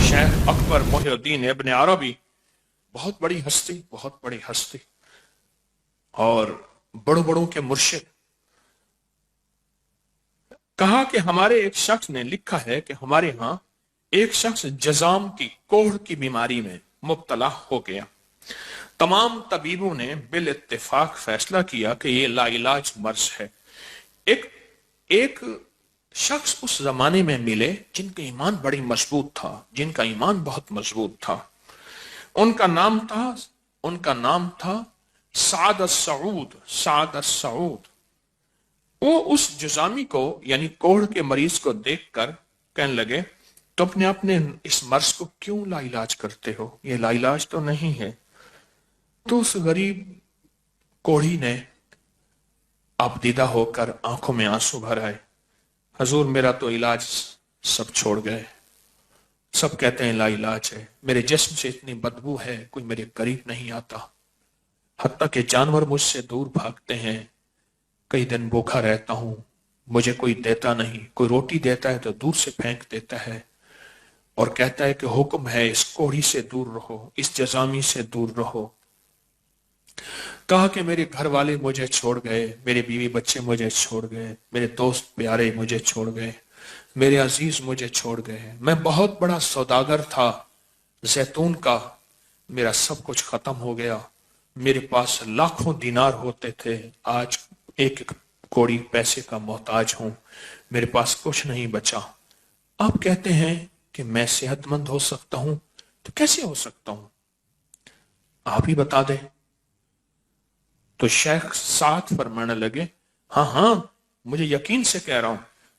शेख अकबर मोहिउद्दीन इब्न अरबी, बहुत बड़ी हस्ती, बहुत बड़ी हस्ती और बड़ों बड़ों के मुर्शिद, कहा कि हमारे एक शख्स ने लिखा है कि हमारे यहां एक शख्स जजाम की कोढ़ की बीमारी में मुब्तला हो गया। तमाम तबीबों ने बिल इत्तेफाक फैसला किया कि यह लाइलाज मर्ज है। एक एक शख्स उस जमाने में मिले जिनका ईमान बड़ी मजबूत था, जिनका ईमान बहुत मजबूत था। उनका नाम था साद सऊद। साद सऊद। वो उस जुजामी को यानी कोढ़ के मरीज को देखकर कहने लगे, तो अपने अपने इस मर्ज को क्यों लाइलाज करते हो, ये लाइलाज तो नहीं है। तो उस गरीब कोढ़ी ने आपदीदा होकर आंखों में आंसू भर आए, हजूर मेरा तो इलाज सब छोड़ गए, सब कहते हैं लाइलाज है, मेरे जिस्म से इतनी बदबू है कोई मेरे करीब नहीं आता, हत्ता कि जानवर मुझसे दूर भागते हैं, कई दिन भूखा रहता हूं, मुझे कोई देता नहीं, कोई रोटी देता है तो दूर से फेंक देता है और कहता है कि हुक्म है इस कोढ़ी से दूर रहो, इस जजामी से दूर रहो। कहा कि मेरे घर वाले मुझे छोड़ गए, मेरे बीवी बच्चे मुझे छोड़ गए, मेरे दोस्त प्यारे मुझे छोड़ गए, मेरे अजीज मुझे छोड़ गए, मैं बहुत बड़ा सौदागर था जैतून का, मेरा सब कुछ खत्म हो गया, मेरे पास लाखों दिनार होते थे, आज एक एक कौड़ी पैसे का मोहताज हूं, मेरे पास कुछ नहीं बचा। आप कहते हैं कि मैं सेहतमंद हो सकता हूं, तो कैसे हो सकता हूं, आप ही बता दें। तो शेख साथ फरमाने लगे, हाँ हाँ मुझे यकीन से कह रहा हूं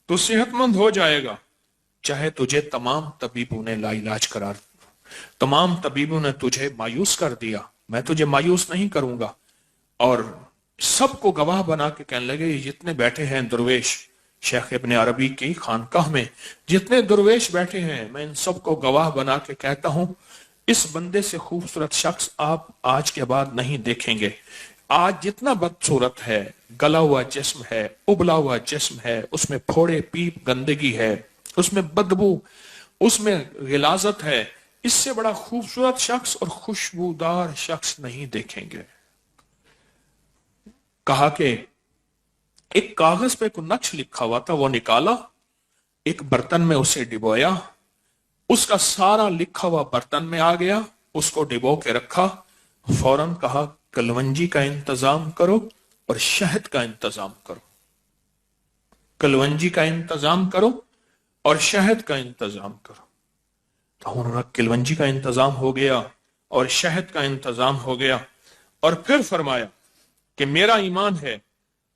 तू सेहतमंद हो जाएगा, चाहे तुझे तमाम तबीबों ने लाइलाज करार, तमाम तबीबों ने तुझे मायूस कर दिया, मैं तुझे मायूस नहीं करूंगा। और सबको गवाह बना के कहने लगे, ये जितने बैठे हैं दुर्वेश शेख इब्न अरबी की खानकाह में, जितने दुर्वेश बैठे हैं, मैं इन सबको गवाह बना के कहता हूं इस बंदे से खूबसूरत शख्स आप आज के बाद नहीं देखेंगे। आज जितना बदसूरत है, गला हुआ जिस्म है, उबला हुआ जिस्म है, उसमें फोड़े पीप गंदगी है, उसमें बदबू, उसमें गिलाजत है, इससे बड़ा खूबसूरत शख्स और खुशबूदार शख्स नहीं देखेंगे। कहा कि एक कागज पे कोई नक्श लिखा हुआ था, वो निकाला, एक बर्तन में उसे डिबोया, उसका सारा लिखा हुआ बर्तन में आ गया, उसको डिबो के रखा, फौरन कहा कलवंजी का इंतजाम करो और शहद का इंतजाम करो, कलवंजी का इंतजाम करो और शहद का इंतजाम करो। तो उन्होंने कलवंजी का इंतजाम हो गया और शहद का इंतजाम हो गया। और फिर फरमाया कि मेरा ईमान है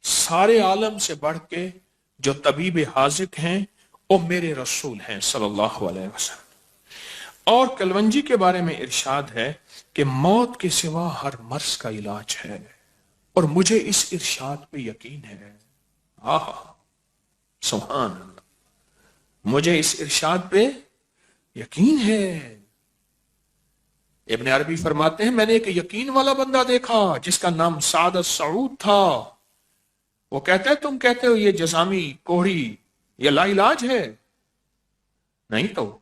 सारे आलम से बढ़ के जो तबीब हाजिक हैं वो मेरे रसूल हैं सल्लल्लाहु अलैहि वसल्लम। और कलवंजी के बारे में इरशाद है कि मौत के सिवा हर मर्ज का इलाज है, और मुझे इस इरशाद पे यकीन है। आहा सुभान अल्लाह, मुझे इस इरशाद पे यकीन है। इब्न अरबी फरमाते हैं मैंने एक यकीन वाला बंदा देखा जिसका नाम साद सऊद था। वो कहता है तुम कहते हो ये जजामी कोढ़ी ये लाइलाज है, नहीं तो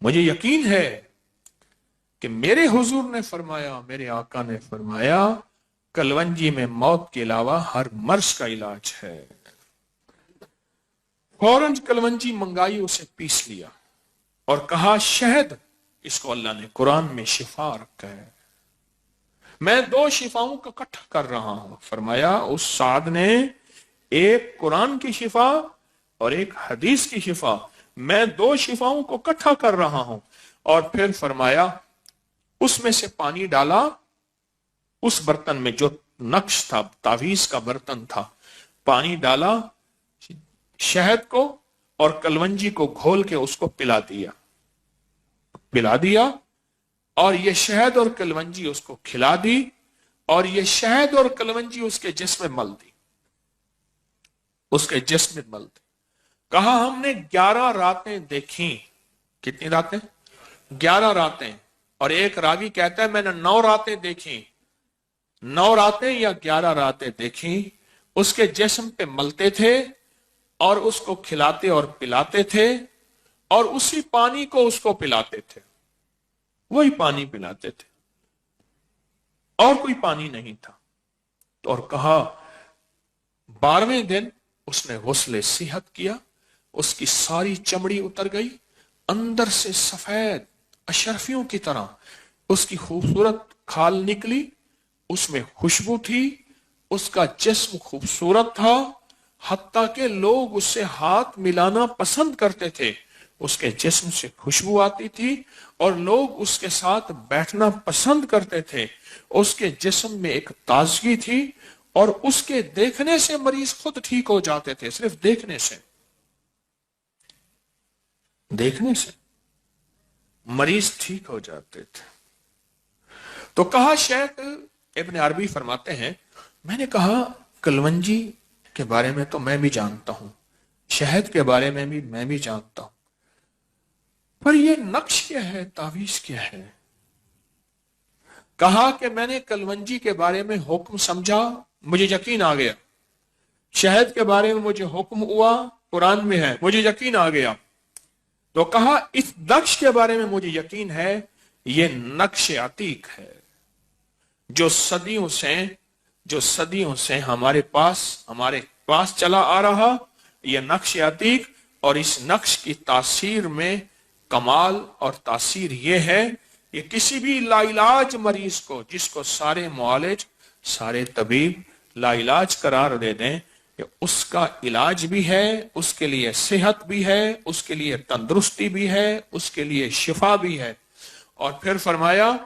मुझे यकीन है कि मेरे हुजूर ने फरमाया, मेरे आका ने फरमाया कलवंजी में मौत के अलावा हर मर्ज का इलाज है। फौरन कलवंजी मंगाई, उसे पीस लिया और कहा शहद, इसको अल्लाह ने कुरान में शिफा रखा है, मैं दो शिफाओं को इकट्ठा कर रहा हूं। फरमाया उस साद ने एक कुरान की शिफा और एक हदीस की शिफा, मैं दो शिफाओं को इकट्ठा कर रहा हूं। और फिर फरमाया उसमें से पानी डाला, उस बर्तन में जो नक्श था, तावीज का बर्तन था, पानी डाला, शहद को और कलवंजी को घोल के उसको पिला दिया और ये शहद और कलवंजी उसको खिला दी और ये शहद और कलवंजी उसके जिस्म में मल दी, उसके जिस्म में मल दी। कहा हमने 11 रातें देखी। कितनी रातें? 11 रातें। और एक रावी कहता है मैंने 9 रातें देखी, 9 रातें या 11 रातें देखी। उसके जिस्म पे मलते थे और उसको खिलाते और पिलाते थे اور اسی پانی کو اس کو پلاتے تھے، وہی پانی پلاتے تھے، اور کوئی پانی نہیں تھا۔ اور کہا 12ویں دن اس نے غسل صحت کیا، اس کی ساری چمڑی اتر گئی، اندر سے سفید اشرفیوں کی طرح اس کی خوبصورت کھال نکلی، اس میں خوشبو تھی، اس کا جسم خوبصورت تھا، حتیٰ کہ لوگ اس سے ہاتھ ملانا پسند کرتے تھے، اس کے جسم سے خوشبو آتی تھی اور لوگ اس کے ساتھ بیٹھنا پسند کرتے تھے، اس کے جسم میں ایک تازگی تھی اور اس کے دیکھنے سے مریض خود ٹھیک ہو جاتے تھے، صرف دیکھنے سے مریض ٹھیک ہو جاتے تھے۔ تو کہا، شیخ ابن عربی فرماتے ہیں، میں نے کہا کلونجی کے بارے میں تو میں بھی جانتا ہوں، شہد کے بارے میں بھی میں بھی جانتا ہوں، پر یہ نقش کیا ہے، تعویذ کیا ہے؟ کہا کہ میں نے کلونجی کے بارے میں حکم سمجھا، مجھے یقین آ گیا، شہد کے بارے میں مجھے حکم ہوا، قرآن میں ہے، مجھے یقین آ گیا، تو کہا اس نقش کے بارے میں مجھے یقین ہے، یہ نقش عتیق ہے جو صدیوں سے ہمارے پاس چلا آ رہا، یہ نقش عتیق، اور اس نقش کی تاثیر میں کمال اور تاثیر یہ ہے، یہ کسی بھی لا علاج مریض کو، جس کو سارے معالج، سارے طبیب لا علاج قرار دے دیں، کہ اس کا علاج بھی ہے، اس کے لیے صحت بھی ہے، اس کے لیے تندرستی بھی ہے، اس کے لیے شفا بھی ہے۔ اور پھر فرمایا،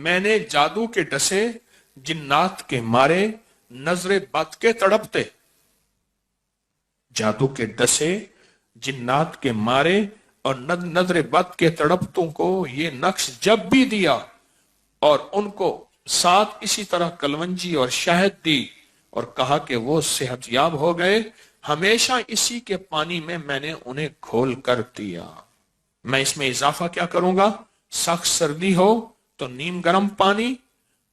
میں نے جادو کے ڈسے جنات کے مارے، نظر بد کے تڑپتے، جادو کے ڈسے جنات کے مارے اور نظر بد کے تڑپتوں کو یہ نقش جب بھی دیا اور ان کو ساتھ اسی طرح کلونجی اور شہد دی اور کہا کہ وہ صحت یاب ہو گئے، ہمیشہ اسی کے پانی میں میں نے انہیں کھول کر دیا۔ میں اس میں اضافہ کیا کروں گا، سخت سردی ہو تو نیم گرم پانی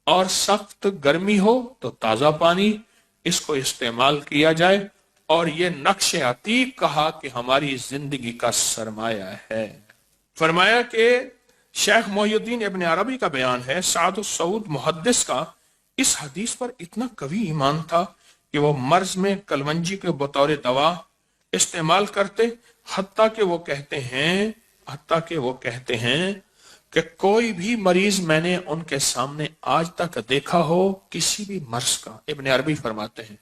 اور سخت گرمی ہو تو تازہ پانی، اس کو استعمال کیا جائے، اور یہ نقش عتیق کہا کہ ہماری زندگی کا سرمایہ ہے۔ فرمایا کہ شیخ محی الدین ابن عربی کا بیان ہے، سعد السعود محدث کا اس حدیث پر اتنا قوی ایمان تھا کہ وہ مرض میں کلونجی کے بطور دوا استعمال کرتے، حتیٰ کہ وہ کہتے ہیں کہ کوئی بھی مریض میں نے ان کے سامنے آج تک دیکھا ہو، کسی بھی مرض کا، ابن عربی فرماتے ہیں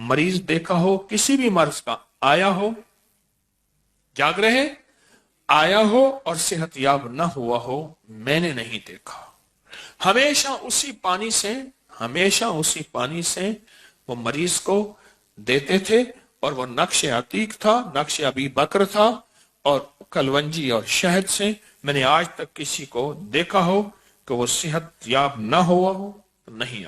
مریض دیکھا ہو کسی بھی مرض کا، آیا ہو جاگ رہے، آیا ہو اور صحت یاب نہ ہوا ہو، میں نے نہیں دیکھا۔ ہمیشہ اسی پانی سے وہ مریض کو دیتے تھے، اور وہ نقش عتیق تھا، نقش ابی بکر تھا، اور کلونجی اور شہد سے میں نے آج تک کسی کو دیکھا ہو کہ وہ صحت یاب نہ ہوا ہو، نہیں آیا۔